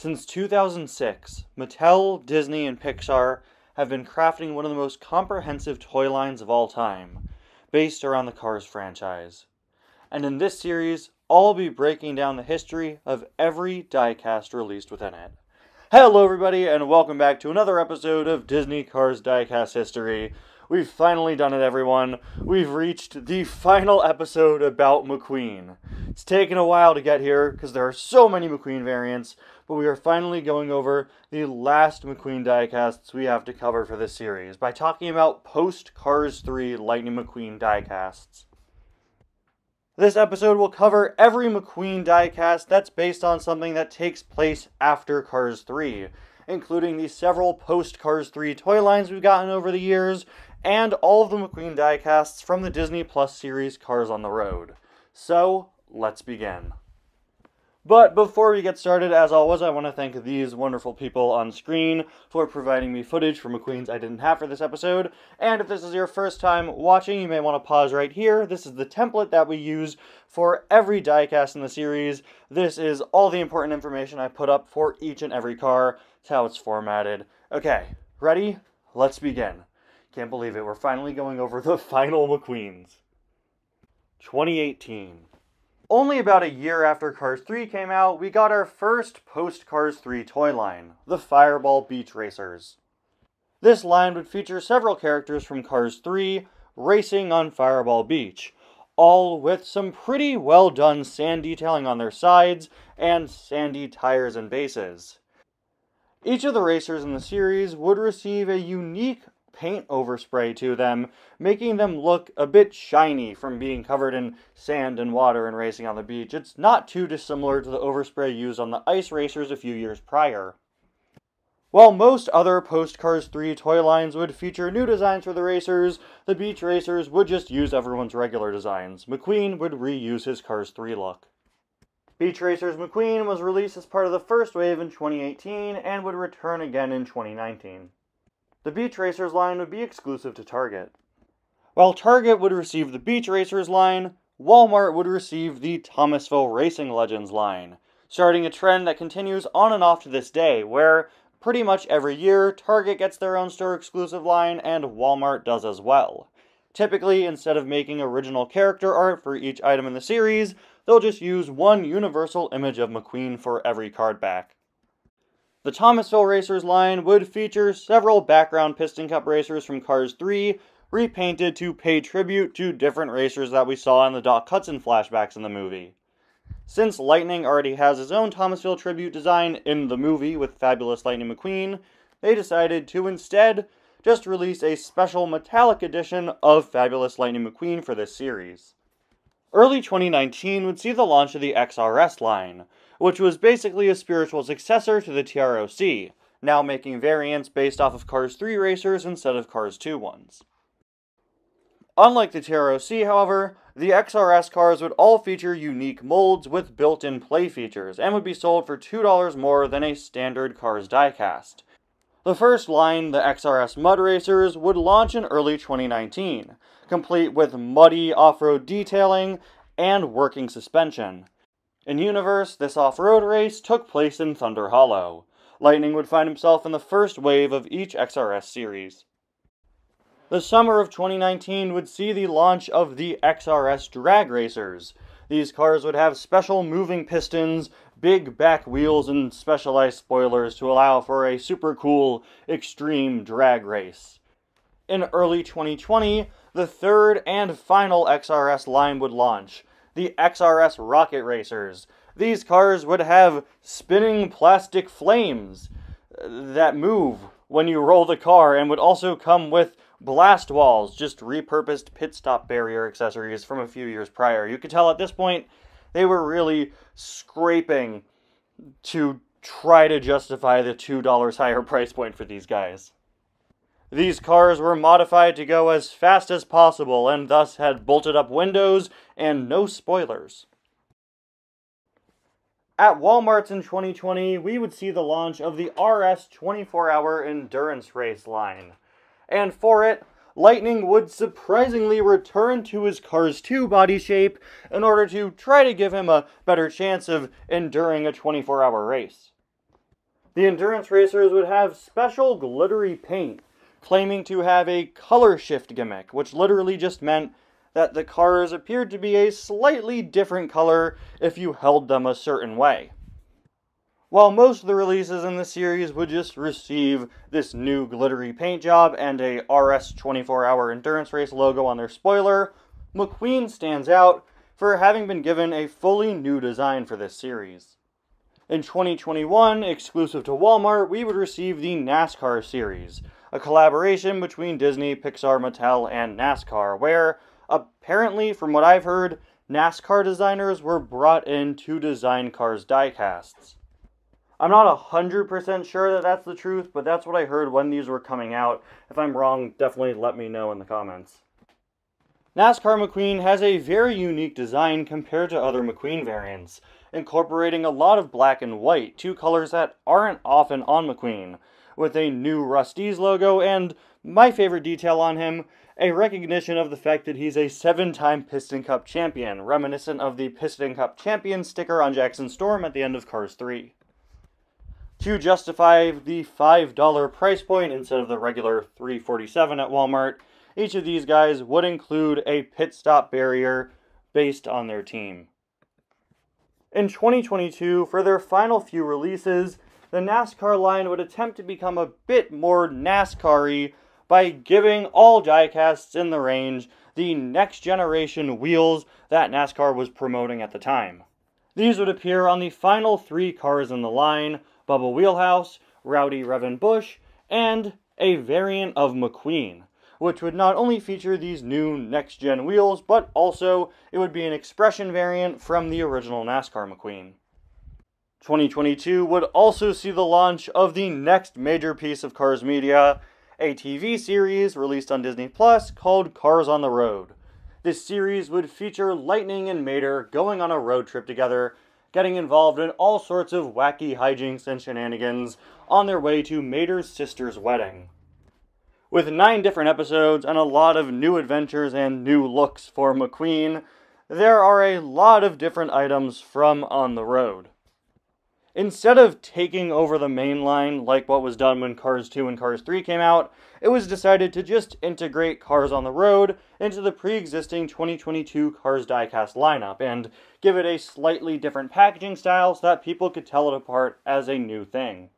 Since 2006, Mattel, Disney, and Pixar have been crafting one of the most comprehensive toy lines of all time, based around the Cars franchise. And in this series, I'll be breaking down the history of every diecast released within it. Hello everybody, and welcome back to another episode of Disney Cars Diecast History. We've finally done it, everyone. We've reached the final episode about McQueen. It's taken a while to get here, because there are so many McQueen variants, but we are finally going over the last McQueen diecasts we have to cover for this series, by talking about post-Cars 3 Lightning McQueen diecasts. This episode will cover every McQueen diecast that's based on something that takes place after Cars 3, including the several post-Cars 3 toy lines we've gotten over the years, and all of the McQueen diecasts from the Disney Plus series Cars on the Road. So, let's begin. But before we get started, as always, I want to thank these wonderful people on screen for providing me footage for McQueens I didn't have for this episode. And if this is your first time watching, you may want to pause right here. This is the template that we use for every diecast in the series. This is all the important information I put up for each and every car. It's how it's formatted. Okay, ready? Let's begin. Can't believe it, we're finally going over the final McQueens. 2018. Only about a year after Cars 3 came out, we got our first post-Cars 3 toy line, the Fireball Beach Racers. This line would feature several characters from Cars 3 racing on Fireball Beach, all with some pretty well done sand detailing on their sides and sandy tires and bases. Each of the racers in the series would receive a unique paint overspray to them, making them look a bit shiny from being covered in sand and water and racing on the beach. It's not too dissimilar to the overspray used on the ice racers a few years prior. While most other post-Cars 3 toy lines would feature new designs for the racers, the beach racers would just use everyone's regular designs. McQueen would reuse his Cars 3 look. Beach Racers McQueen was released as part of the first wave in 2018 and would return again in 2019. The Beach Racers line would be exclusive to Target. While Target would receive the Beach Racers line, Walmart would receive the Thomasville Racing Legends line, starting a trend that continues on and off to this day, where pretty much every year Target gets their own store exclusive line and Walmart does as well. Typically, instead of making original character art for each item in the series, they'll just use one universal image of McQueen for every card back. The Thomasville Racers line would feature several background Piston Cup racers from Cars 3, repainted to pay tribute to different racers that we saw in the Doc Hudson flashbacks in the movie. Since Lightning already has his own Thomasville tribute design in the movie with Fabulous Lightning McQueen, they decided to instead just release a special metallic edition of Fabulous Lightning McQueen for this series. Early 2019 would see the launch of the XRS line, which was basically a spiritual successor to the TROC, now making variants based off of Cars 3 racers instead of Cars 2 ones. Unlike the TROC, however, the XRS cars would all feature unique molds with built-in play features, and would be sold for $2 more than a standard Cars diecast. The first line, the XRS Mud Racers, would launch in early 2019, complete with muddy off-road detailing and working suspension. In universe, this off-road race took place in Thunder Hollow. Lightning would find himself in the first wave of each XRS series. The summer of 2019 would see the launch of the XRS Drag Racers. These cars would have special moving pistons, big back wheels, and specialized spoilers to allow for a super cool, extreme drag race. In early 2020, the third and final XRS line would launch, the XRS Rocket Racers. These cars would have spinning plastic flames that move when you roll the car, and would also come with blast walls, just repurposed pit stop barrier accessories from a few years prior. You could tell at this point they were really scraping to try to justify the $2 higher price point for these guys. These cars were modified to go as fast as possible, and thus had bolted up windows and no spoilers. At Walmart's in 2020, we would see the launch of the RS 24-Hour Endurance Race line. And for it, Lightning would surprisingly return to his Cars 2 body shape in order to try to give him a better chance of enduring a 24-hour race. The endurance racers would have special glittery paint, claiming to have a color shift gimmick, which literally just meant that the cars appeared to be a slightly different color if you held them a certain way. While most of the releases in the series would just receive this new glittery paint job and a RS 24-hour endurance race logo on their spoiler, McQueen stands out for having been given a fully new design for this series. In 2021, exclusive to Walmart, we would receive the NASCAR series, a collaboration between Disney, Pixar, Mattel, and NASCAR, where, apparently, from what I've heard, NASCAR designers were brought in to design cars diecasts. I'm not 100% sure that that's the truth, but that's what I heard when these were coming out. If I'm wrong, definitely let me know in the comments. NASCAR McQueen has a very unique design compared to other McQueen variants, incorporating a lot of black and white, two colors that aren't often on McQueen, with a new Rust-eze logo and, my favorite detail on him, a recognition of the fact that he's a 7-time Piston Cup champion, reminiscent of the Piston Cup champion sticker on Jackson Storm at the end of Cars 3. To justify the $5 price point instead of the regular $3.47 at Walmart, each of these guys would include a pit stop barrier based on their team. In 2022, for their final few releases, the NASCAR line would attempt to become a bit more NASCAR-y by giving all diecasts in the range the next generation wheels that NASCAR was promoting at the time. These would appear on the final 3 cars in the line, Bubba Wheelhouse, Rowdy Revin Bush, and a variant of McQueen, which would not only feature these new next-gen wheels, but also it would be an expression variant from the original NASCAR McQueen. 2022 would also see the launch of the next major piece of Cars media, a TV series released on Disney Plus called Cars on the Road. This series would feature Lightning and Mater going on a road trip together, getting involved in all sorts of wacky hijinks and shenanigans on their way to Mater's sister's wedding. With 9 different episodes and a lot of new adventures and new looks for McQueen, there are a lot of different items from On the Road. Instead of taking over the main line like what was done when Cars 2 and Cars 3 came out, it was decided to just integrate Cars on the Road into the pre-existing 2022 Cars diecast lineup and give it a slightly different packaging style so that people could tell it apart as a new thing.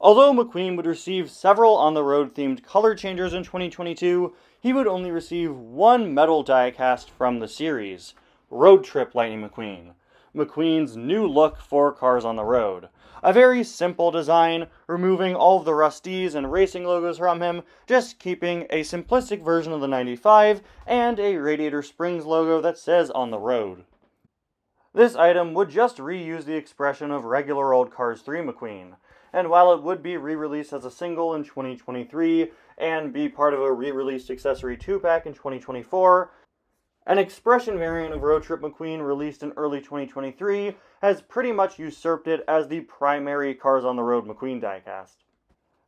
Although McQueen would receive several On the Road themed color changers in 2022, he would only receive one metal diecast from the series, Road Trip Lightning McQueen, McQueen's new look for Cars on the Road. A very simple design, removing all of the Rust-eze and racing logos from him, just keeping a simplistic version of the 95 and a Radiator Springs logo that says On the Road. This item would just reuse the expression of regular old Cars 3 McQueen, and while it would be re-released as a single in 2023 and be part of a re-released accessory 2-pack in 2024, an expression variant of Road Trip McQueen released in early 2023 has pretty much usurped it as the primary Cars on the Road McQueen diecast.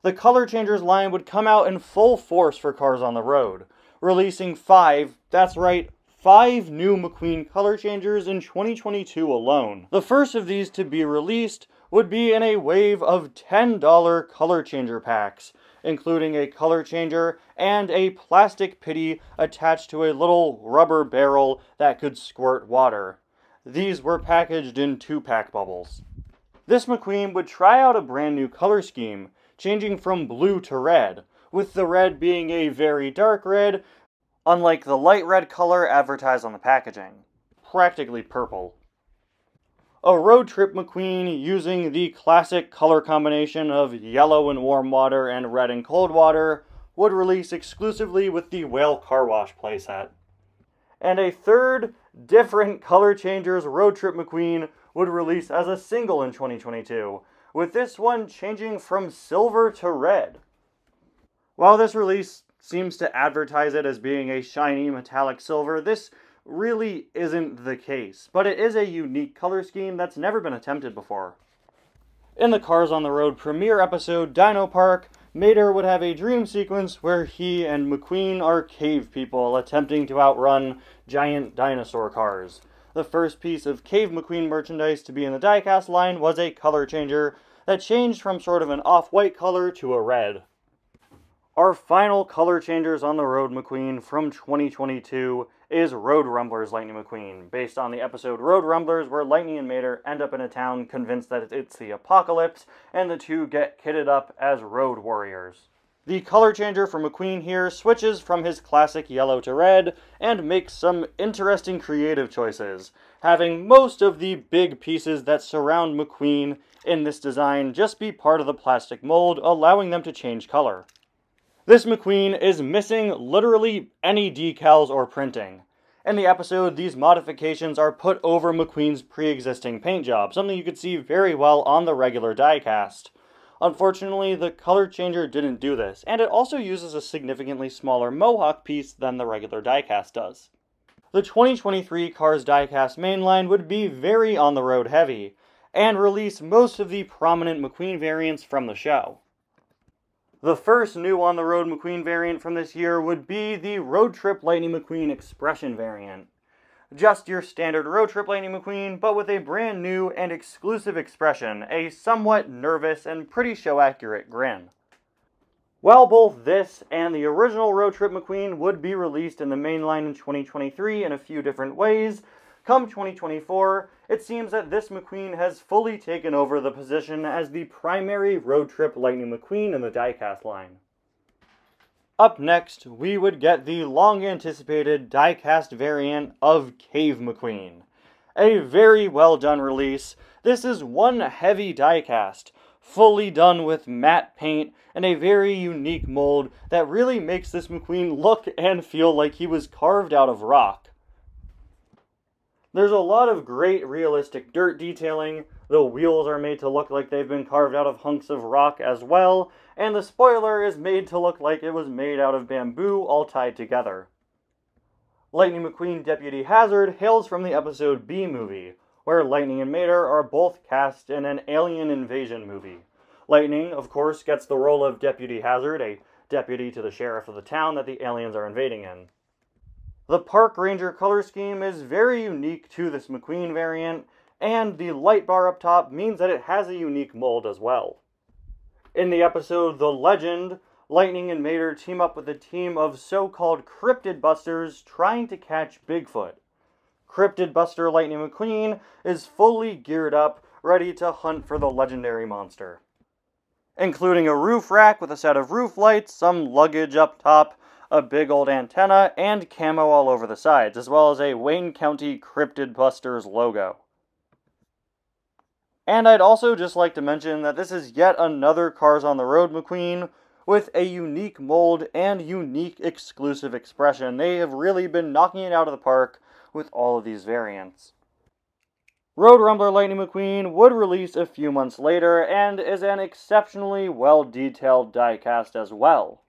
The Color Changers line would come out in full force for Cars on the Road, releasing 5, that's right, 5 new McQueen color changers in 2022 alone. The first of these to be released would be in a wave of $10 color changer packs, including a color changer and a plastic pitty attached to a little rubber barrel that could squirt water. These were packaged in 2-pack bubbles. This McQueen would try out a brand new color scheme, changing from blue to red, with the red being a very dark red, unlike the light red color advertised on the packaging. Practically purple. A Road Trip McQueen using the classic color combination of yellow and warm water and red and cold water would release exclusively with the Whale Car Wash playset. And a third, different Color Changers Road Trip McQueen would release as a single in 2022, with this one changing from silver to red. While this release seems to advertise it as being a shiny metallic silver, this really isn't the case, but it is a unique color scheme that's never been attempted before. In the Cars on the Road premiere episode, Dino Park, Mater would have a dream sequence where he and McQueen are cave people attempting to outrun giant dinosaur cars. The first piece of Cave McQueen merchandise to be in the diecast line was a color changer, that changed from sort of an off-white color to a red. Our final color changers on the Road McQueen from 2022 is Road Rumbler's Lightning McQueen, based on the episode Road Rumblers, where Lightning and Mater end up in a town convinced that it's the apocalypse, and the two get kitted up as road warriors. The color changer for McQueen here switches from his classic yellow to red, and makes some interesting creative choices, having most of the big pieces that surround McQueen in this design just be part of the plastic mold, allowing them to change color. This McQueen is missing literally any decals or printing. In the episode, these modifications are put over McQueen's pre-existing paint job, something you could see very well on the regular diecast. Unfortunately, the color changer didn't do this, and it also uses a significantly smaller Mohawk piece than the regular diecast does. The 2023 Cars diecast mainline would be very on-the-road heavy, and release most of the prominent McQueen variants from the show. The first new on-the-road McQueen variant from this year would be the Road Trip Lightning McQueen Expression variant. Just your standard Road Trip Lightning McQueen, but with a brand new and exclusive expression, a somewhat nervous and pretty show-accurate grin. While both this and the original Road Trip McQueen would be released in the mainline in 2023 in a few different ways, come 2024, it seems that this McQueen has fully taken over the position as the primary Road Trip Lightning McQueen in the diecast line. Up next, we would get the long-anticipated diecast variant of Cave McQueen. A very well done release. This is one heavy diecast, fully done with matte paint and a very unique mold that really makes this McQueen look and feel like he was carved out of rock. There's a lot of great realistic dirt detailing, the wheels are made to look like they've been carved out of hunks of rock as well, and the spoiler is made to look like it was made out of bamboo all tied together. Lightning McQueen Deputy Hazard hails from the episode B-Movie, where Lightning and Mater are both cast in an alien invasion movie. Lightning, of course, gets the role of Deputy Hazard, a deputy to the sheriff of the town that the aliens are invading in. The Park Ranger color scheme is very unique to this McQueen variant, and the light bar up top means that it has a unique mold as well. In the episode The Legend, Lightning and Mater team up with a team of so-called Cryptid Busters trying to catch Bigfoot. Cryptid Buster Lightning McQueen is fully geared up, ready to hunt for the legendary monster. Including a roof rack with a set of roof lights, some luggage up top, a big old antenna, and camo all over the sides, as well as a Wayne County Cryptid Busters logo. And I'd also just like to mention that this is yet another Cars on the Road McQueen with a unique mold and unique exclusive expression. They have really been knocking it out of the park with all of these variants. Road Rumbler Lightning McQueen would release a few months later and is an exceptionally well-detailed diecast as well,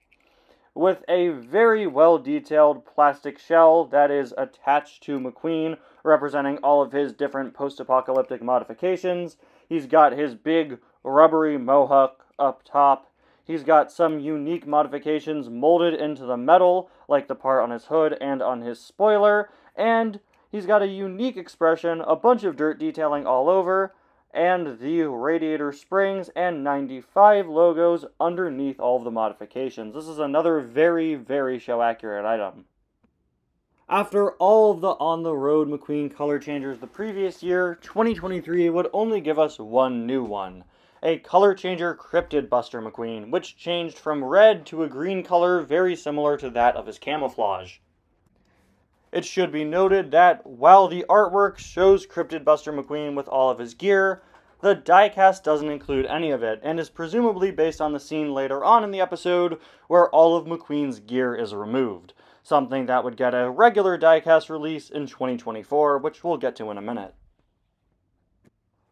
with a very well-detailed plastic shell that is attached to McQueen, representing all of his different post-apocalyptic modifications. He's got his big rubbery mohawk up top. He's got some unique modifications molded into the metal, like the part on his hood and on his spoiler, and he's got a unique expression, a bunch of dirt detailing all over, and the radiator springs and 95 logos underneath all of the modifications. This is another very, very show-accurate item. After all of the on-the-road McQueen color changers the previous year, 2023 would only give us one new one. A color changer Cryptid Buster McQueen, which changed from red to a green color very similar to that of his camouflage. It should be noted that while the artwork shows Cryptid Buster McQueen with all of his gear, the diecast doesn't include any of it, and is presumably based on the scene later on in the episode where all of McQueen's gear is removed, something that would get a regular diecast release in 2024, which we'll get to in a minute.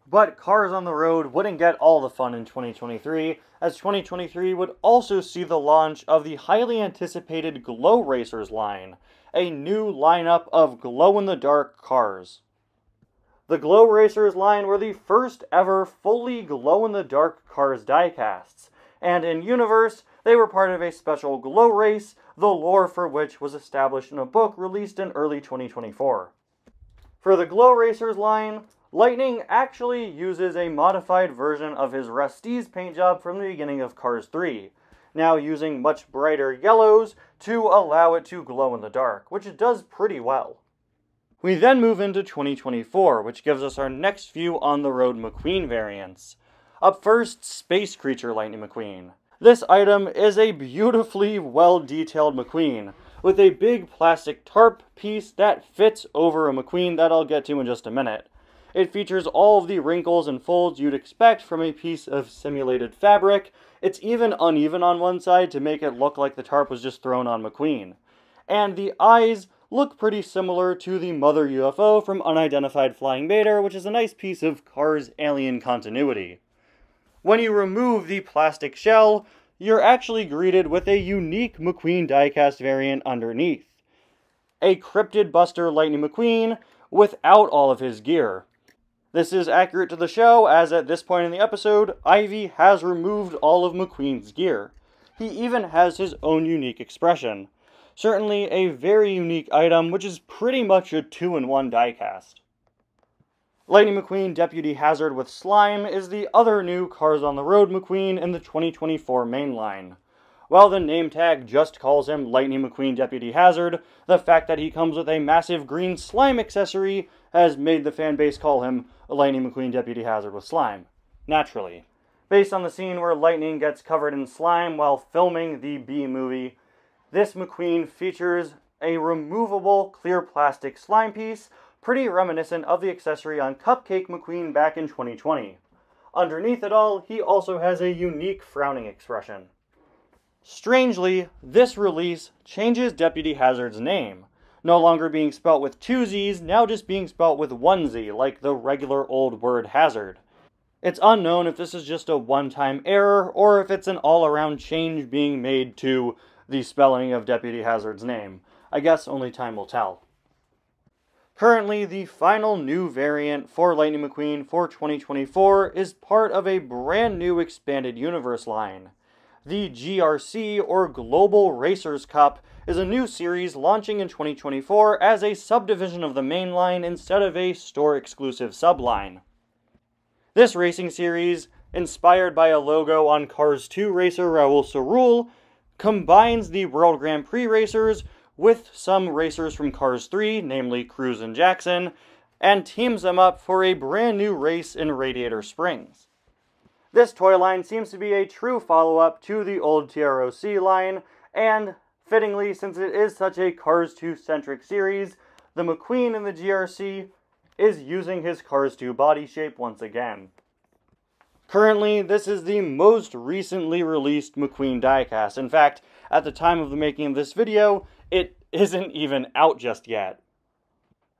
But Cars on the Road wouldn't get all the fun in 2023, as 2023 would also see the launch of the highly anticipated Glow Racers line, a new lineup of glow-in-the-dark cars. The Glow Racers line were the first ever fully glow-in-the-dark Cars diecasts, and in universe, they were part of a special glow race, the lore for which was established in a book released in early 2024. For the Glow Racers line, Lightning actually uses a modified version of his Rusty's paint job from the beginning of Cars 3, now using much brighter yellows to allow it to glow in the dark, which it does pretty well. We then move into 2024, which gives us our next few on-the-road McQueen variants. Up first, Space Creature Lightning McQueen. This item is a beautifully well-detailed McQueen, with a big plastic tarp piece that fits over a McQueen that I'll get to in just a minute. It features all of the wrinkles and folds you'd expect from a piece of simulated fabric. It's even uneven on one side to make it look like the tarp was just thrown on McQueen. And the eyes look pretty similar to the mother UFO from Unidentified Flying Mater, which is a nice piece of Cars alien continuity. When you remove the plastic shell, you're actually greeted with a unique McQueen diecast variant underneath. A Cryptid Buster Lightning McQueen without all of his gear. This is accurate to the show, as at this point in the episode, Ivy has removed all of McQueen's gear. He even has his own unique expression. Certainly a very unique item, which is pretty much a 2-in-1 diecast. Lightning McQueen Deputy Hazard with Slime is the other new Cars on the Road McQueen in the 2024 mainline. While the name tag just calls him Lightning McQueen Deputy Hazard, the fact that he comes with a massive green slime accessory has made the fanbase call him Lightning McQueen Deputy Hazard with Slime. Naturally. Based on the scene where Lightning gets covered in slime while filming the B-movie, this McQueen features a removable clear plastic slime piece, pretty reminiscent of the accessory on Cupcake McQueen back in 2020. Underneath it all, he also has a unique frowning expression. Strangely, this release changes Deputy Hazard's name, no longer being spelt with 2 Z's, now just being spelt with 1 Z, like the regular old word hazard. It's unknown if this is just a one-time error, or if it's an all-around change being made to the spelling of Deputy Hazard's name. I guess only time will tell. Currently, the final new variant for Lightning McQueen for 2024 is part of a brand new expanded universe line. The GRC, or Global Racers Cup, is a new series launching in 2024 as a subdivision of the main line instead of a store-exclusive subline. This racing series, inspired by a logo on Cars 2 racer Raul Cerul, combines the World Grand Prix racers with some racers from Cars 3, namely Cruz and Jackson, and teams them up for a brand new race in Radiator Springs. This toy line seems to be a true follow-up to the old TROC line, and fittingly, since it is such a Cars 2-centric series, the McQueen in the GRC is using his Cars 2 body shape once again. Currently, this is the most recently released McQueen diecast. In fact, at the time of the making of this video, it isn't even out just yet.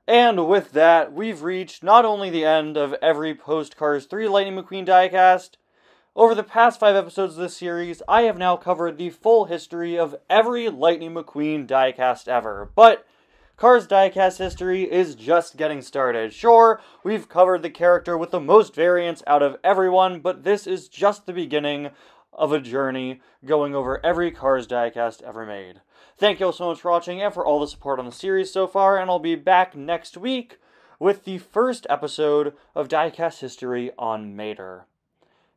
And with that, we've reached not only the end of every post-Cars 3 Lightning McQueen diecast. Over the past 5 episodes of this series, I have now covered the full history of every Lightning McQueen diecast ever. But Cars diecast history is just getting started. Sure, we've covered the character with the most variants out of everyone, but this is just the beginning of a journey going over every Cars diecast ever made. Thank you all so much for watching and for all the support on the series so far, and I'll be back next week with the first episode of Diecast History on Mater.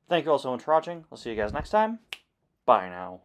Thank you all so much for watching. I'll see you guys next time. Bye now.